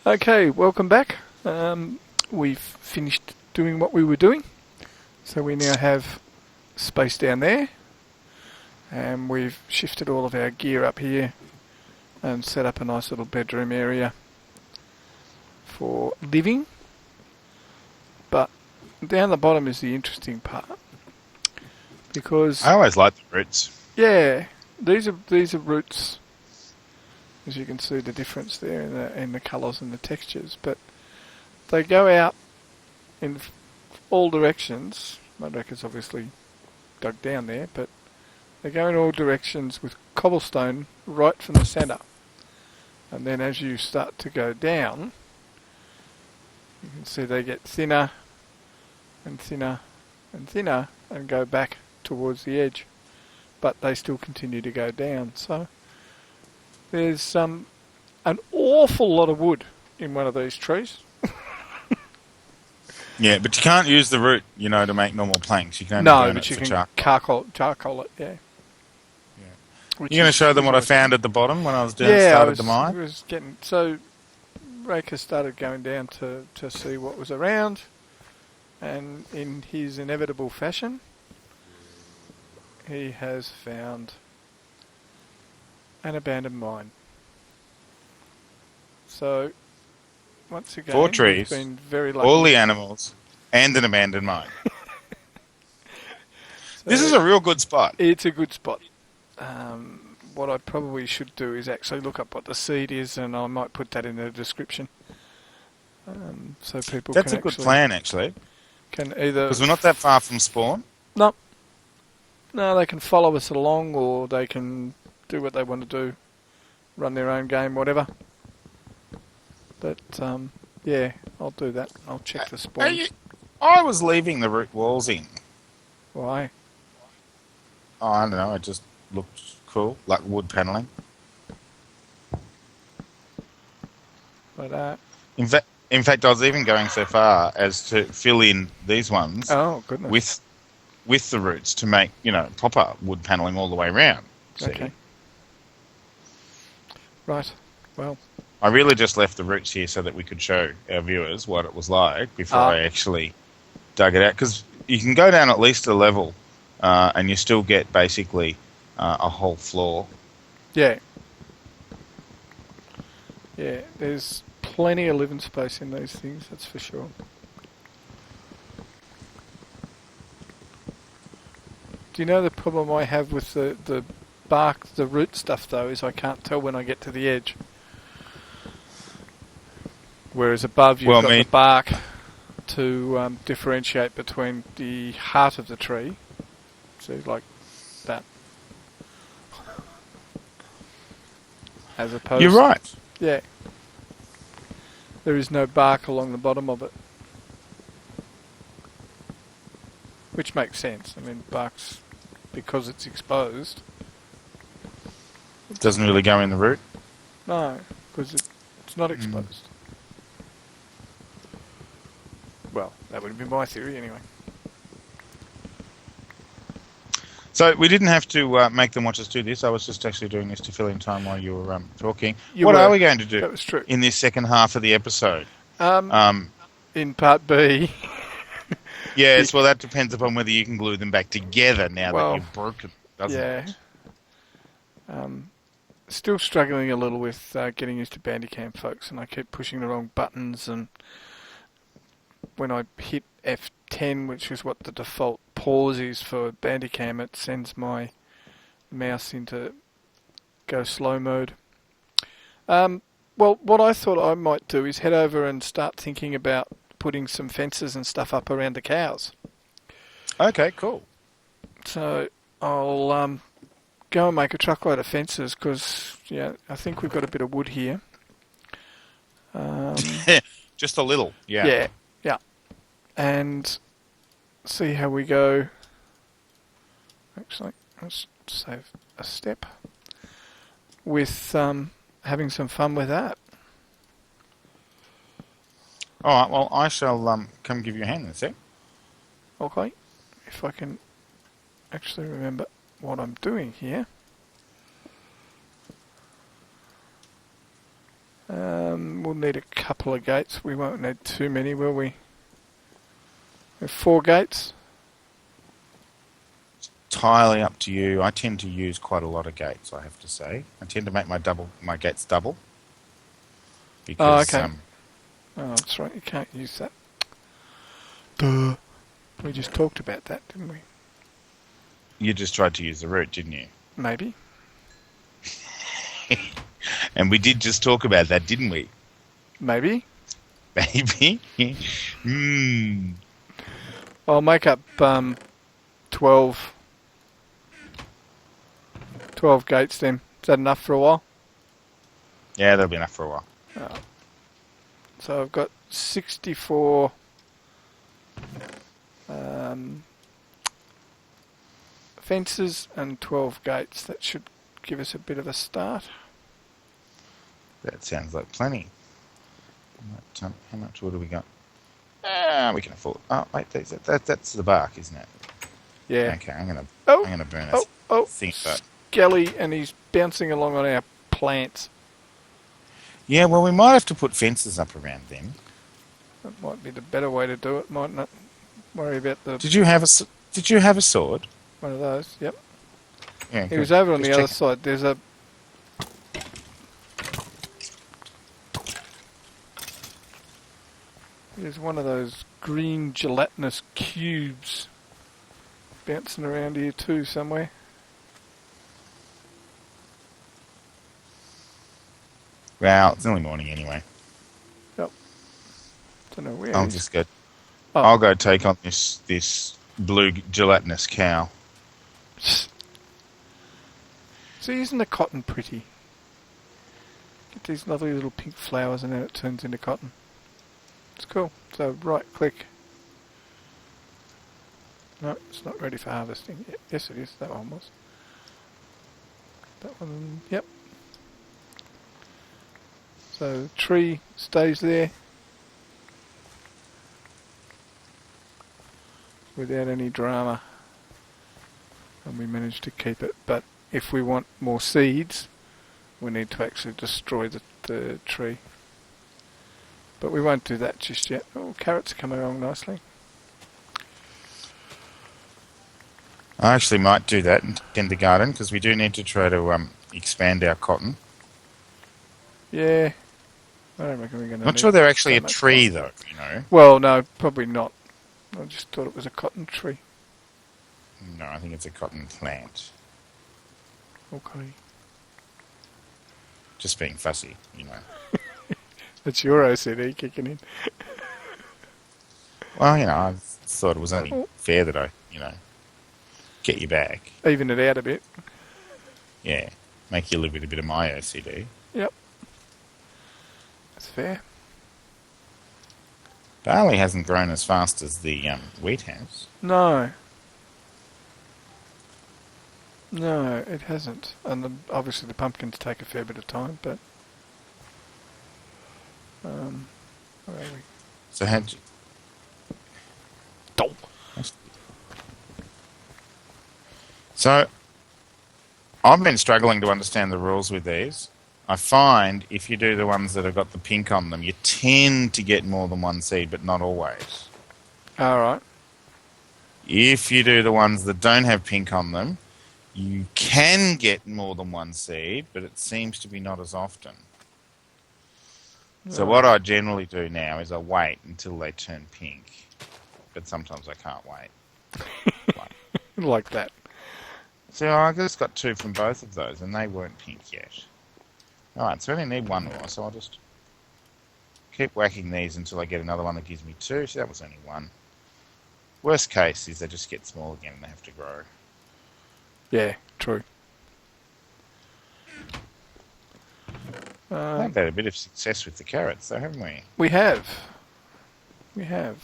Okay, welcome back. We've finished doing what we were doing, so we now have space down there, and we've shifted all of our gear up here and set up a nice little bedroom area for living. But down the bottom is the interesting part, because I always like the roots. yeah, these are roots. As you can see the difference there in the colours and the textures, but they go out in all directions. MudRaker's obviously dug down there, but they go in all directions with cobblestone right from the centre. And then as you start to go down, you can see they get thinner and thinner and thinner and go back towards the edge. But they still continue to go down. So there's an awful lot of wood in one of these trees. Yeah, but you can't use the root, to make normal planks. You can only burn but it you for can charcoal it, yeah. You're going to show them what I found at the bottom when I was started the mine? So Raker started going down to see what was around, and in his inevitable fashion, he has found an abandoned mine. So, once again, 4 trees, we've been very lucky. all the animals, and an abandoned mine. This is a real good spot. It's a good spot. What I probably should do is actually look up what the seed is, and I might put that in the description, so people. That's a good plan, actually. Can either because we're not that far from spawn. No, they can follow us along, or they can do what they want to do, run their own game, whatever. But yeah, I'll do that. I'll check the spawns. I was leaving the root walls in. Why? Oh, I don't know. It just looked cool, like wood panelling. But in fact, I was even going so far as to fill in these ones. Oh goodness! With the roots to make proper wood panelling all the way around. Okay. Right. Well, I really just left the roots here so that we could show our viewers what it was like before I actually dug it out. Because you can go down at least a level, and you still get basically a whole floor. Yeah. Yeah, there's plenty of living space in these things, that's for sure. Do you know the problem I have with the bark, the root stuff though, is I can't tell when I get to the edge. Whereas above you've got the bark to differentiate between the heart of the tree. See, like that. As opposed You're right. Yeah. There is no bark along the bottom of it. Which makes sense. I mean, bark's, because it's exposed. It doesn't really go in the root? No, because it's not exposed. Well, that would have been my theory anyway. So we didn't have to make them watch us do this. I was just actually doing this to fill in time while you were talking. What are we going to do that was true. in this second half of the episode? In part B... Yes, well, that depends upon whether you can glue them back together now that you've broken, doesn't it? Still struggling a little with getting used to Bandicam, folks, and I keep pushing the wrong buttons, and when I hit F10, which is what the default pause is for Bandicam, it sends my mouse into go slow mode. Well, what I thought I might do is head over and start thinking about putting some fences and stuff up around the cows. Okay, cool. So I'll go and make a truckload of fences because I think we've got a bit of wood here. Just a little, yeah. Yeah. And see how we go. Actually, let's save a step with having some fun with that. All right, well, I shall come give you a hand in a sec. Okay, if I can actually remember what I'm doing here. We'll need a couple of gates. We won't need too many, will we? We have 4 gates. Entirely up to you. I tend to use quite a lot of gates, I have to say. I tend to make my gates double. Because, okay. Oh, that's right. You can't use that. Duh. We just talked about that, didn't we? You just tried to use the root, didn't you? Maybe. And we did just talk about that, didn't we? Maybe. Maybe. I'll make up 12 gates then. Is that enough for a while? Yeah, that'll be enough for a while. Oh. So I've got 64 fences and 12 gates. That should give us a bit of a start. That sounds like plenty. How much wood have we got? We can afford. Oh, wait, that's the bark, isn't it? Yeah. Okay, I'm gonna burn Oh, thing, but Skelly, and he's bouncing along on our plants. yeah, well, we might have to put fences up around them. That might be the better way to do it. Might not worry about the Did you have a sword? one of those. Yep. Yeah, He was over on the Just other check. side. There's one of those green gelatinous cubes bouncing around here too somewhere. Well, it's early morning anyway. Yep. Don't know where. I'll he's- just go. Oh. I'll go take on this blue gelatinous cow. See, isn't the cotton pretty? Get these lovely little pink flowers and then it turns into cotton. It's cool. So right click. No, it's not ready for harvesting yet. Yes it is, that one was. That one, yep. So the tree stays there without any drama. And we managed to keep it. But if we want more seeds, we need to actually destroy the tree. But we won't do that just yet. Oh, carrots are coming along nicely. I actually might do that in kindergarten because we do need to try to expand our cotton. Yeah. I don't reckon we're going to Not sure they're actually a tree though, you know. Well, no, probably not. I just thought it was a cotton tree. No, I think it's a cotton plant. Okay. Just being fussy, you know. That's your OCD kicking in. Well, you know, I thought it was only fair that I, you know, get you back. Even it out a bit. Yeah, make you live with a bit of my OCD. Yep. That's fair. Barley hasn't grown as fast as the wheat has. No. No, it hasn't. And obviously the pumpkins take a fair bit of time, but... where are we? So had you... So, I've been struggling to understand the rules with these. I find if you do the ones that have got the pink on them, you tend to get more than one seed, but not always. Alright. If you do the ones that don't have pink on them, you can get more than one seed, but it seems to be not as often. So what I generally do now is I wait until they turn pink. But sometimes I can't wait. Like that. So I just got 2 from both of those, and they weren't pink yet. Alright, so I only need 1 more, so I'll just keep whacking these until I get another one that gives me 2. So that was only 1. Worst case is they just get small again and they have to grow. Yeah, true. We've had a bit of success with the carrots, though, haven't we? We have. We have.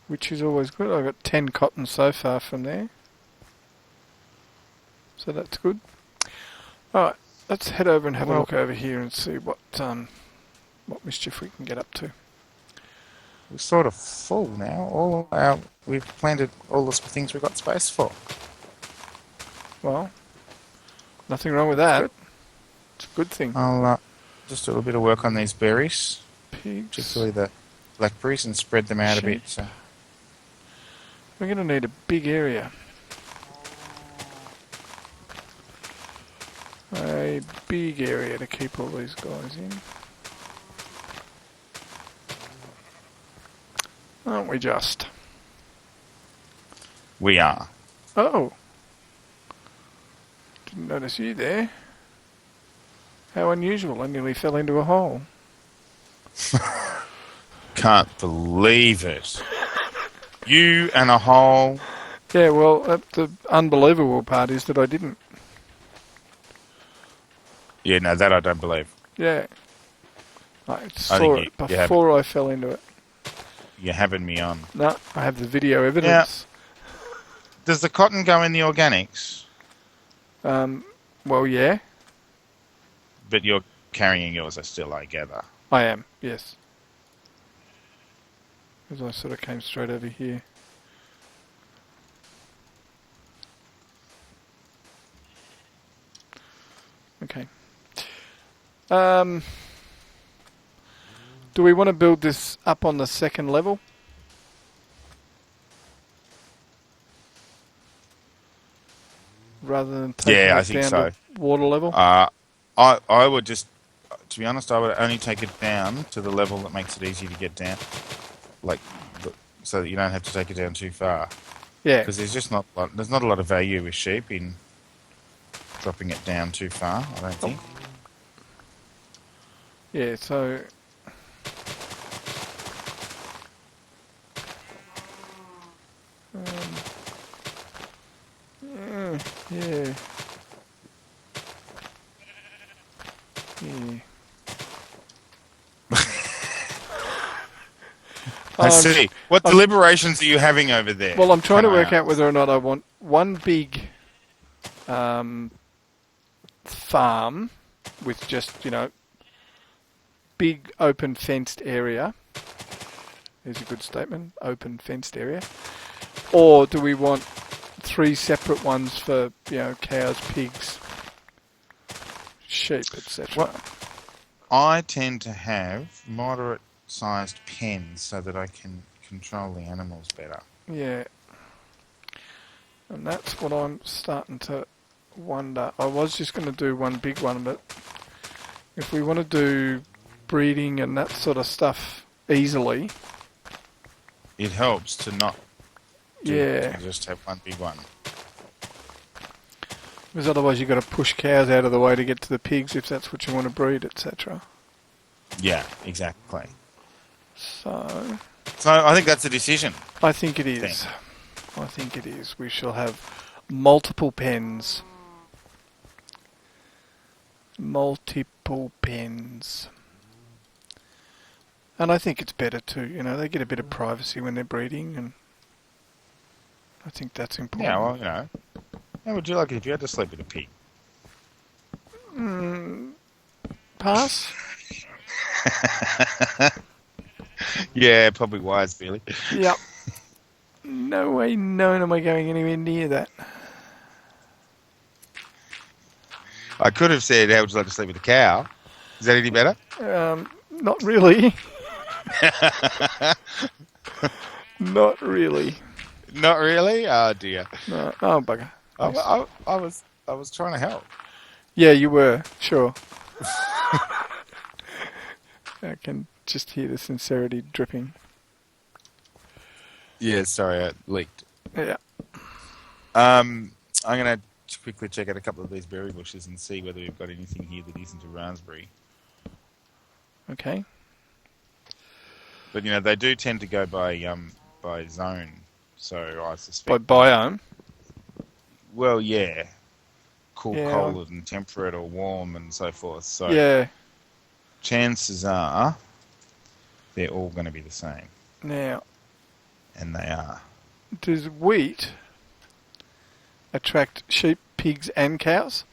Which is always good. I've got 10 cotton so far from there. So that's good. Alright, let's head over and have a look over here and see what mischief we can get up to. We're sort of full now. We've planted all the things we've got space for. Well, nothing wrong with that. Good. It's a good thing. I'll just do a little bit of work on these berries, Pigs. particularly the blackberries, and spread them out a bit. So. We're going to need a big area. A big area to keep all these guys in. Aren't we just? We are. Oh. Didn't notice you there. How unusual. I nearly fell into a hole. Can't believe it. You and a hole. Yeah, well, the unbelievable part is that I didn't. Yeah, no, that I don't believe. Yeah. I I saw think it you have before I fell into it. You're having me on. No, I have the video evidence. Does the cotton go in the organics? Well, yeah, But you're carrying yours still, I gather. I am, yes. Because I sort of came straight over here. Okay. Do we want to build this up on the second level? Rather than taking Yeah, I it think down so. to water level? I would just, to be honest, I would only take it down to the level that makes it easy to get down. Like, so that you don't have to take it down too far. Yeah. Because there's not a lot of value with sheep in dropping it down too far, I don't think. Yeah, so... yeah. Yeah. I see. What deliberations are you having over there? Well, I'm trying to work out whether or not I want one big farm with just, big open fenced area. There's a good statement, open fenced area. Or do we want 3 separate ones for, cows, pigs, sheep, etc.? Well, I tend to have moderate-sized pens so that I can control the animals better. Yeah. And that's what I'm starting to wonder. I was just going to do one big one, but if we want to do breeding and that sort of stuff easily... It helps to not to just have one big one. Because otherwise you've got to push cows out of the way to get to the pigs if that's what you want to breed, etc. Yeah, exactly. So I think that's a decision. I think it is. I think it is. We shall have multiple pens. Multiple pens. And I think it's better too. They get a bit of privacy when they're breeding, and I think that's important. Yeah, well, how would you like it if you had to sleep with a pig? Pass? Yeah, probably wise, Billy. Yep. No way known am I going anywhere near that. I could have said, how would you like to sleep with a cow? Is that any better? Not really. Not really. Not really? Oh, dear. No. Oh, bugger. I was trying to help. Yeah, you were. Sure. I can just hear the sincerity dripping. Yeah, sorry, I leaked. Yeah. I'm going to quickly check out a couple of these berry bushes and see whether we've got anything here that isn't a raspberry. Okay. But, they do tend to go by zone, so I suspect... By biome? Well, yeah. Cool, Yeah, cold, and temperate, or warm, and so forth. So yeah. chances are they're all going to be the same. Now, And they are. does wheat attract sheep, pigs, and cows?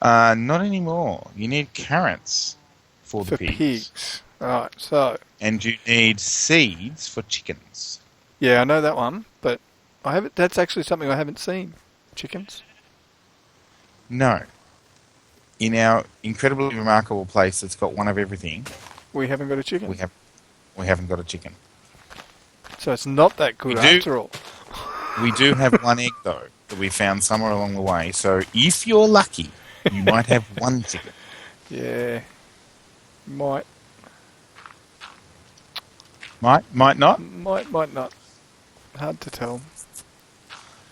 Not anymore. You need carrots for the pigs. Right, so... And you need seeds for chickens. Yeah, I know that one, but that's actually something I haven't seen. Chickens. No. In our incredibly remarkable place that's got one of everything, We haven't got a chicken. we haven't got a chicken. So it's not that good after all. We do have one egg, though, that we found somewhere along the way. So if you're lucky, you might have one chicken. Yeah. Might not. might not. Hard to tell.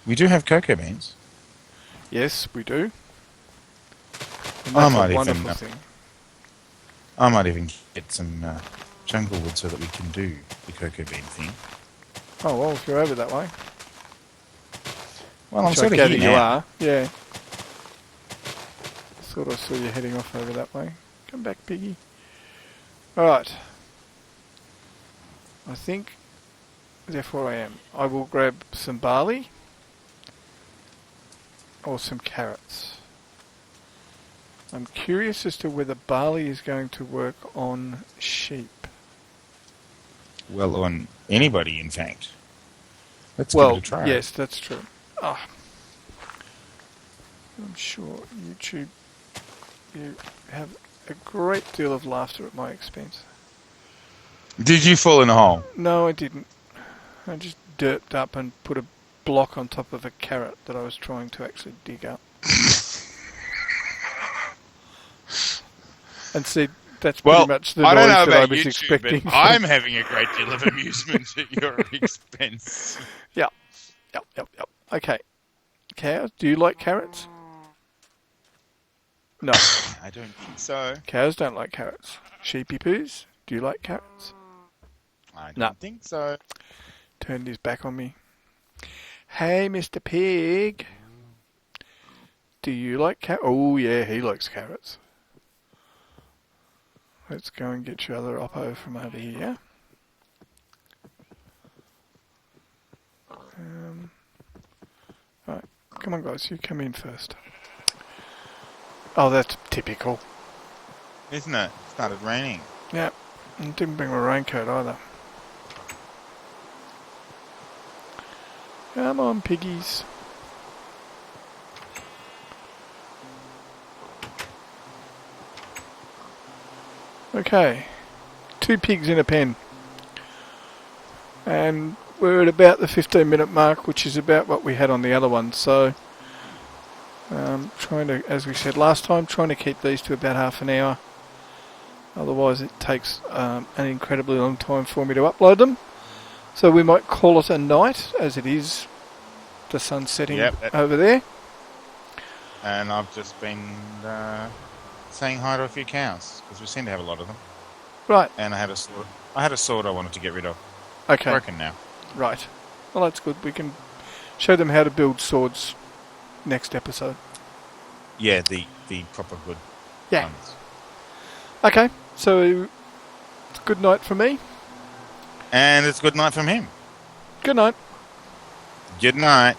We do have cocoa beans. Yes, we do. And I that's might a even, wonderful thing. I might even get some jungle wood so that we can do the cocoa bean thing. Oh, well, if you're over that way. Well, I'm Which sort I of gather here you now. are. Yeah. Thought I saw you heading off over that way. Come back, piggy. Alright. I think, therefore I am. I will grab some barley. Or some carrots. I'm curious as to whether barley is going to work on sheep. Well, on anybody, in fact. Let's give Well, it a try. yes, that's true. Ah. I'm sure YouTube, you have a great deal of laughter at my expense. Did you fall in a hole? No, I didn't. I just derped up and put a block on top of a carrot that I was trying to actually dig up. And see, that's pretty much the I don't noise know that I about was YouTube, expecting. but I'm having a great deal of amusement at your expense. Yep. Okay. Cows, do you like carrots? No. I don't think so. Cows don't like carrots. Sheepy poos, do you like carrots? I don't think so. Turned his back on me. Hey, Mr. Pig. Do you like carrots? Oh, yeah, he likes carrots. Let's go and get your other oppo from over here. Right, come on, guys, you come in first. Oh, that's typical. Isn't it? It started raining. Yeah, and didn't bring my raincoat either. Come on, piggies. Okay, 2 pigs in a pen. And we're at about the 15-minute mark, which is about what we had on the other one. So, trying to, as we said last time, trying to keep these to about half an hour. Otherwise it takes an incredibly long time for me to upload them. So we might call it a night, as it is the sun setting over there. And I've just been saying hi to a few cows, because we seem to have a lot of them. Right. And I had a sword I wanted to get rid of. Okay. Broken now. Right. Well, that's good. We can show them how to build swords next episode. Yeah, the proper good ones. Okay, so it's good night from me. And it's good night from him. Good night. Good night.